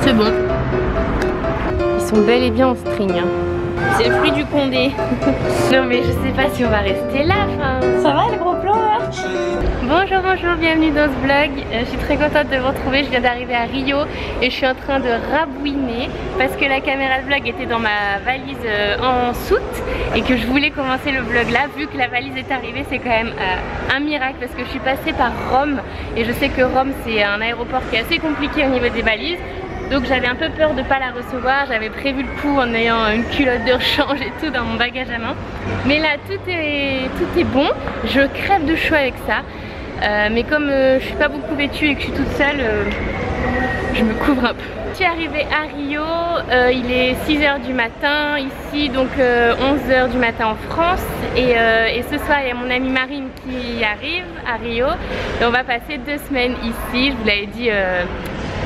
C'est bon. Ils sont bel et bien en string. Hein. C'est le fruit du Condé. Non mais je sais pas si on va rester là. Ça va les gros plans là? Bonjour, bonjour, bienvenue dans ce vlog. Je suis très contente de vous retrouver. Je viens d'arriver à Rio et je suis en train de rabouiner parce que la caméra de vlog était dans ma valise en soute et que je voulais commencer le vlog là. Vu que la valise est arrivée, c'est quand même un miracle parce que je suis passée par Rome et je sais que Rome c'est un aéroport qui est assez compliqué au niveau des valises. Donc j'avais un peu peur de ne pas la recevoir, j'avais prévu le coup en ayant une culotte de rechange et tout dans mon bagage à main. Mais là tout est bon, je crève de chaud avec ça. Mais comme je suis pas beaucoup vêtue et que je suis toute seule, je me couvre un peu. Je suis arrivée à Rio, il est 6 h du matin ici, donc 11 h du matin en France. Et ce soir il y a mon amie Marine qui arrive à Rio. Et on va passer 2 semaines ici, je vous l'avais dit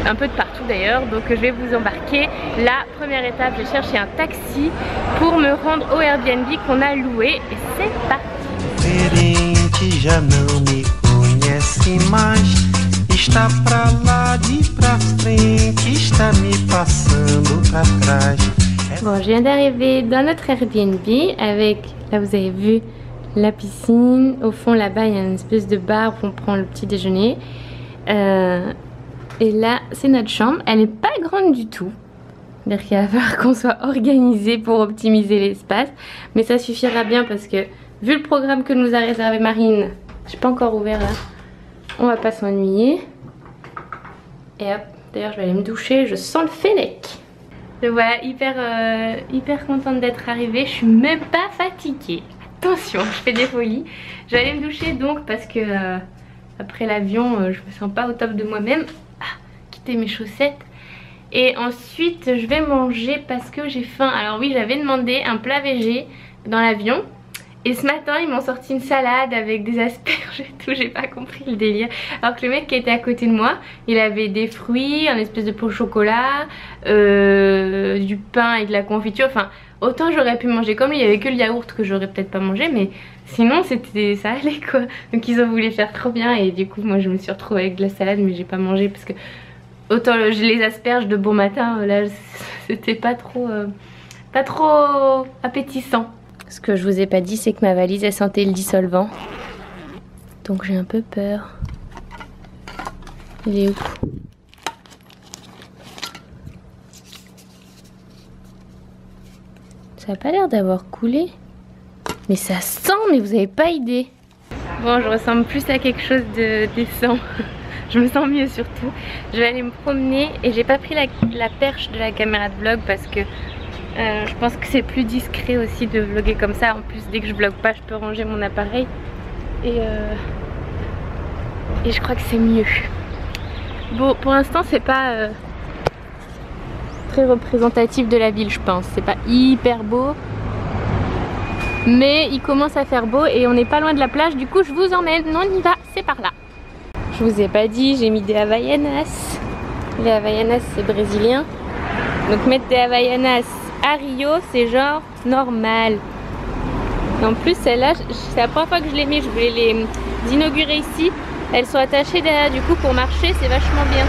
un peu de partout d'ailleurs, donc je vais vous embarquer. La première étape, je vais chercher un taxi pour me rendre au Airbnb qu'on a loué et c'est parti. Bon, je viens d'arriver dans notre Airbnb avec, là vous avez vu la piscine, au fond là-bas il y a une espèce de bar où on prend le petit déjeuner. Et là, c'est notre chambre. Elle n'est pas grande du tout. C'est-à-dire qu'il va falloir qu'on soit organisé pour optimiser l'espace. Mais ça suffira bien parce que, vu le programme que nous a réservé Marine, je n'ai pas encore ouvert là, on va pas s'ennuyer. Et hop, d'ailleurs, je vais aller me doucher. Je sens le fennec. Donc voilà, hyper contente d'être arrivée. Je suis même pas fatiguée. Attention, je fais des folies. Je vais aller me doucher donc parce que après l'avion, je me sens pas au top de moi-même. Mes chaussettes et ensuite je vais manger parce que j'ai faim. Alors oui, j'avais demandé un plat végé dans l'avion et ce matin ils m'ont sorti une salade avec des asperges et tout, j'ai pas compris le délire. Alors que le mec qui était à côté de moi, il avait des fruits, un espèce de pot au chocolat, du pain et de la confiture. Enfin, autant j'aurais pu manger comme lui, il y avait que le yaourt que j'aurais peut-être pas mangé, mais sinon c'était, ça allait quoi. Donc ils ont voulu faire trop bien et du coup moi je me suis retrouvée avec de la salade, mais j'ai pas mangé parce que autant les asperges de bon matin, là c'était pas trop appétissant. Ce que je vous ai pas dit, c'est que ma valise elle sentait le dissolvant. Donc j'ai un peu peur. Il est où? Ça a pas l'air d'avoir coulé. Mais ça sent, mais vous avez pas idée. Bon, je ressemble plus à quelque chose de décent. Je me sens mieux surtout. Je vais aller me promener et j'ai pas pris la perche de la caméra de vlog parce que je pense que c'est plus discret aussi de vlogger comme ça. En plus, dès que je vlog pas, je peux ranger mon appareil et je crois que c'est mieux. Bon, pour l'instant c'est pas très représentatif de la ville, je pense. C'est pas hyper beau, mais il commence à faire beau et on n'est pas loin de la plage. Du coup je vous emmène, on y va, c'est par là. Je vous ai pas dit, j'ai mis des Havaianas. Les Havaianas c'est brésilien. Donc mettre des Havaianas à Rio c'est genre normal. Et en plus celles-là, c'est la première fois que je les mets, je voulais les inaugurer ici. Elles sont attachées derrière, du coup pour marcher c'est vachement bien.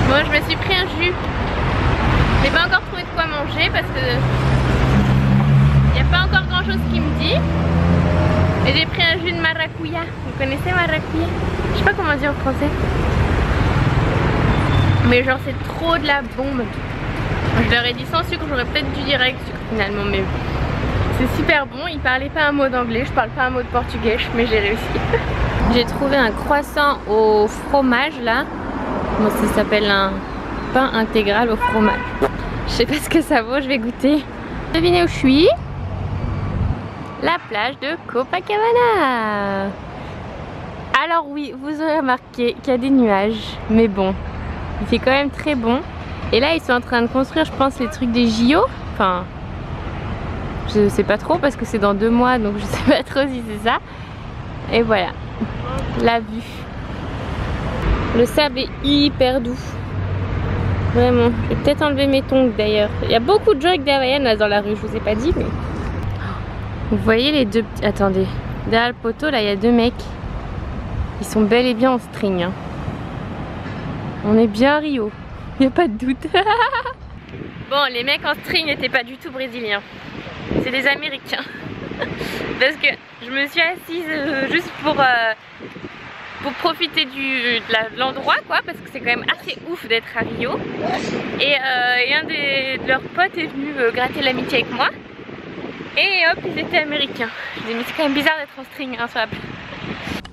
Bon, je me suis pris un jus. J'ai pas encore trouvé de quoi manger parce que il n'y a pas encore grand chose qui me dit. Mais j'ai pris un jus de maracuya. Vous connaissez maracuya? Je sais pas comment dire en français. Mais genre c'est trop de la bombe. Je leur ai dit sans sucre, j'aurais peut-être dû dire avec sucre finalement, mais c'est super bon. Ils parlaient pas un mot d'anglais, je parle pas un mot de portugais, mais j'ai réussi. J'ai trouvé un croissant au fromage là. Bon, ça s'appelle un pain intégral au fromage. Je sais pas ce que ça vaut, je vais goûter. Devinez où je suis? La plage de Copacabana. Alors oui, vous aurez remarqué qu'il y a des nuages, mais bon, il fait quand même très bon. Et là ils sont en train de construire, je pense, les trucs des JO. Enfin, je sais pas trop parce que c'est dans 2 mois, donc je sais pas trop si c'est ça. Et voilà, la vue. Le sable est hyper doux. Vraiment, je vais peut-être 'être enlever mes tongs d'ailleurs. Il y a beaucoup de gens avec des Havaianas dans la rue, je vous ai pas dit, mais Vous voyez les deux petits... Attendez, derrière le poteau là il y a deux mecs. Ils sont bel et bien en string hein. On est bien à Rio, il n'y a pas de doute. Bon, les mecs en string n'étaient pas du tout brésiliens. C'est des Américains. Parce que je me suis assise juste pour profiter de l'endroit quoi, parce que c'est quand même assez ouf d'être à Rio. Et un de leurs potes est venu gratter l'amitié avec moi. Et hop, ils étaient américains. Je me dis mais c'est quand même bizarre d'être en string hein, sur la plage.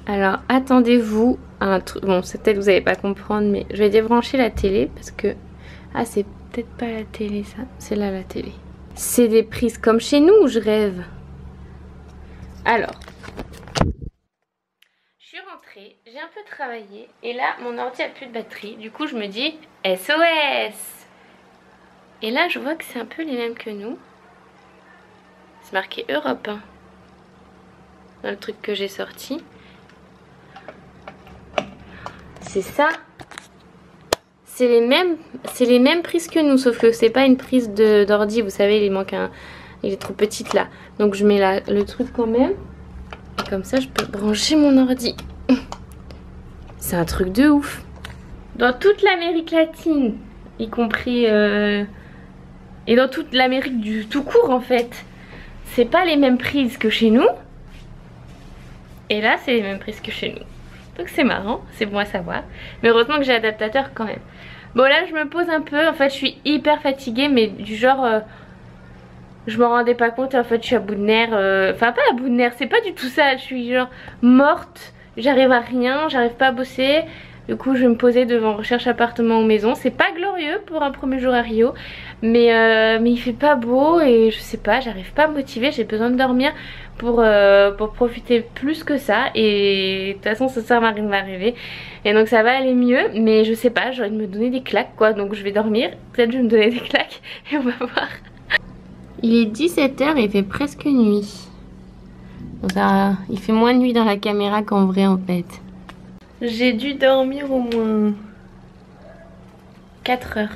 Alors attendez-vous à un truc. Bon, c'est peut-être vous n'allez pas comprendre, mais je vais débrancher la télé parce que... Ah, c'est peut-être pas la télé ça. C'est là la télé. C'est des prises comme chez nous ou je rêve? Alors, je suis rentrée, j'ai un peu travaillé et là mon ordi a plus de batterie. Du coup je me dis SOS. Et là je vois que c'est un peu les mêmes que nous. C'est marqué Europe 1 dans le truc que j'ai sorti. C'est ça. C'est les mêmes prises que nous, sauf que c'est pas une prise d'ordi, vous savez, il manque un... Il est trop petite là. Donc je mets le truc quand même. Et comme ça je peux brancher mon ordi. C'est un truc de ouf. Dans toute l'Amérique latine, y compris... et dans toute l'Amérique du tout court en fait. C'est pas les mêmes prises que chez nous. Et là c'est les mêmes prises que chez nous. Donc c'est marrant, c'est bon à savoir. Mais heureusement que j'ai l'adaptateur quand même. Bon là je me pose un peu, en fait je suis hyper fatiguée mais du genre... je m'en rendais pas compte et en fait je suis à bout de nerfs. Enfin pas à bout de nerfs, c'est pas du tout ça. Je suis genre morte, j'arrive à rien, j'arrive pas à bosser. Du coup je vais me poser devant recherche appartement ou maison. C'est pas glorieux pour un premier jour à Rio. Mais il fait pas beau et je sais pas, j'arrive pas à me motiver. J'ai besoin de dormir pour profiter plus que ça. Et de toute façon ça m'arrive d'arriver. Et donc ça va aller mieux. Mais je sais pas, j'ai envie de me donner des claques quoi. Donc je vais dormir, peut-être je vais me donner des claques et on va voir. Il est 17 h et il fait presque nuit. Donc ça, il fait moins nuit dans la caméra qu'en vrai en fait. J'ai dû dormir au moins 4 heures.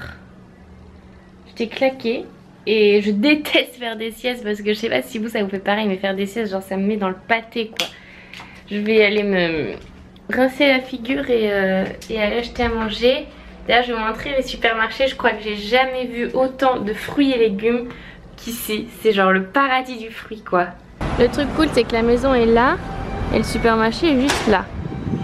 J'étais claquée et je déteste faire des siestes parce que je sais pas si vous ça vous fait pareil, mais faire des siestes genre ça me met dans le pâté quoi. Je vais aller me rincer la figure et aller acheter à manger. D'ailleurs je vais vous montrer les supermarchés, je crois que j'ai jamais vu autant de fruits et légumes qu'ici. C'est genre le paradis du fruit quoi. Le truc cool c'est que la maison est là et le supermarché est juste là.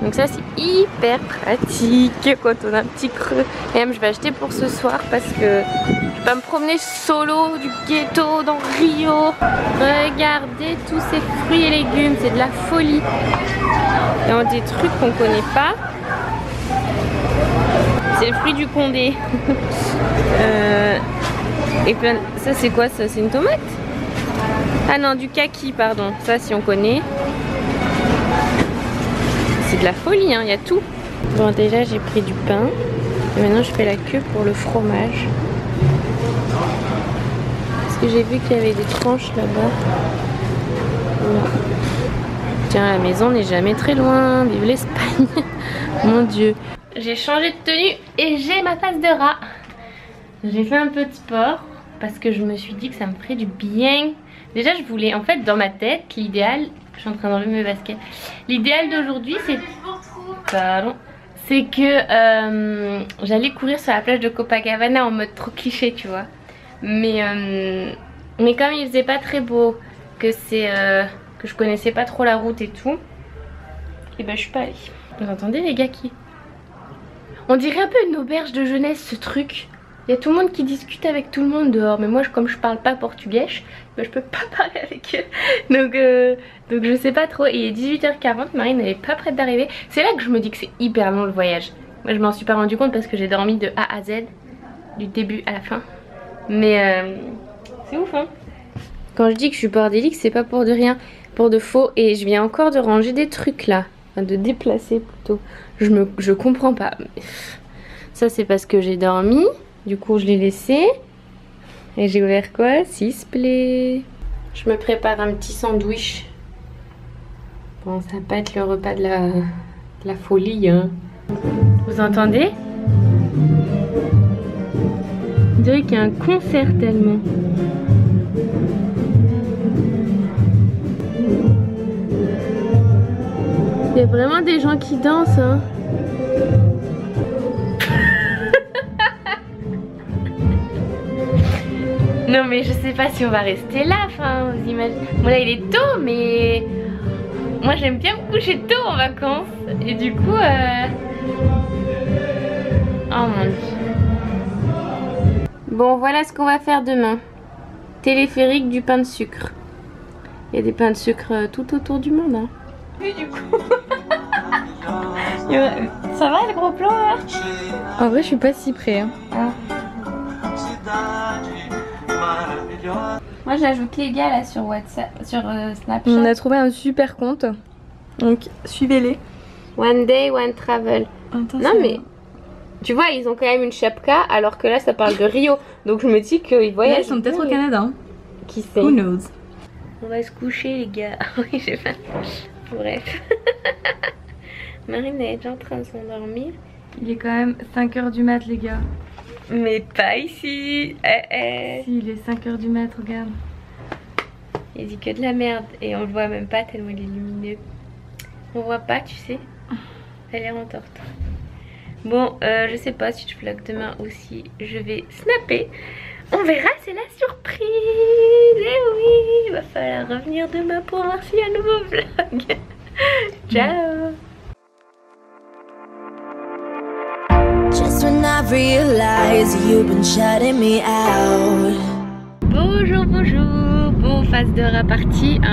Donc ça c'est hyper pratique quand on a un petit creux. Et même je vais acheter pour ce soir parce que je vais pas me promener solo du ghetto dans Rio. Regardez tous ces fruits et légumes, c'est de la folie. Et on des trucs qu'on connaît pas. C'est le fruit du Condé. Et plein... Ça c'est quoi ça? C'est une tomate? Ah non, du kaki pardon. Ça si on connaît. C'est de la folie, hein, il y a tout. Bon déjà j'ai pris du pain. Et maintenant je fais la queue pour le fromage. Parce que j'ai vu qu'il y avait des tranches là-bas. Voilà. Tiens, la maison n'est jamais très loin. Vive l'Espagne. Mon Dieu. J'ai changé de tenue et j'ai ma face de rat. J'ai fait un peu de sport parce que je me suis dit que ça me ferait du bien. Déjà je voulais, en fait dans ma tête, l'idéal... Je suis en train d'enlever mes baskets. L'idéal d'aujourd'hui c'est... Pardon. C'est que j'allais courir sur la plage de Copacabana en mode trop cliché tu vois. Mais comme il faisait pas très beau, que je connaissais pas trop la route et tout, et ben je suis pas allée. Vous entendez les gars qui... On dirait un peu une auberge de jeunesse ce truc. Il y a tout le monde qui discute avec tout le monde dehors. Mais moi comme je parle pas portugais, ben, je peux pas parler avec eux. Donc je sais pas trop. Et il est 18h40, Marine n'est pas prête d'arriver. C'est là que je me dis que c'est hyper long le voyage. Moi je m'en suis pas rendu compte parce que j'ai dormi de A à Z, du début à la fin. Mais c'est ouf hein. Quand je dis que je suis bordélique, c'est pas pour de rien, pour de faux. Et je viens encore de ranger des trucs là. Enfin, de déplacer plutôt. Je comprends pas. Ça c'est parce que j'ai dormi. Du coup je l'ai laissé. Et j'ai ouvert quoi? Sisplay. Je me prépare un petit sandwich. Bon ça va pas être le repas de la folie hein. Vous entendez? On dirait qu'il y a un concert tellement. y a vraiment des gens qui dansent, hein. Non mais je sais pas si on va rester là, enfin vous imaginez. Bon là il est tôt mais moi j'aime bien me coucher tôt en vacances. Et du coup oh mon dieu. Bon voilà ce qu'on va faire demain. Téléphérique du pain de sucre. Il y a des pains de sucre tout autour du monde, hein. Oui du coup. Ça va le gros plan là? En vrai je suis pas si près, hein. Ah. Moi j'ajoute les gars là sur WhatsApp, sur Snapchat. On a trouvé un super compte, donc suivez-les. One day, one travel. Attends, non mais, tu vois ils ont quand même une chapka alors que là ça parle de Rio. Donc je me dis qu'ils voyagent. Là, ils sont peut-être au Canada. Hein. Qui sait? Who knows? On va se coucher les gars. Oui j'ai faim. Bref. Marine elle est déjà en train de s'endormir. Il est quand même 5 h du mat les gars. Mais pas ici. Si, il est 5 h du mat, regarde. Il dit que de la merde et on le voit même pas tellement il est lumineux. On voit pas, tu sais. Elle est entorte. Bon, je sais pas si je vlog demain ou si je vais snapper. On verra, c'est la surprise. Et oui, il va falloir revenir demain pour voir s'il y a un nouveau vlog. Ciao. Just when I realize you've been shutting me out. Bonjour, bonjour. Bon, phase de repartie, hein.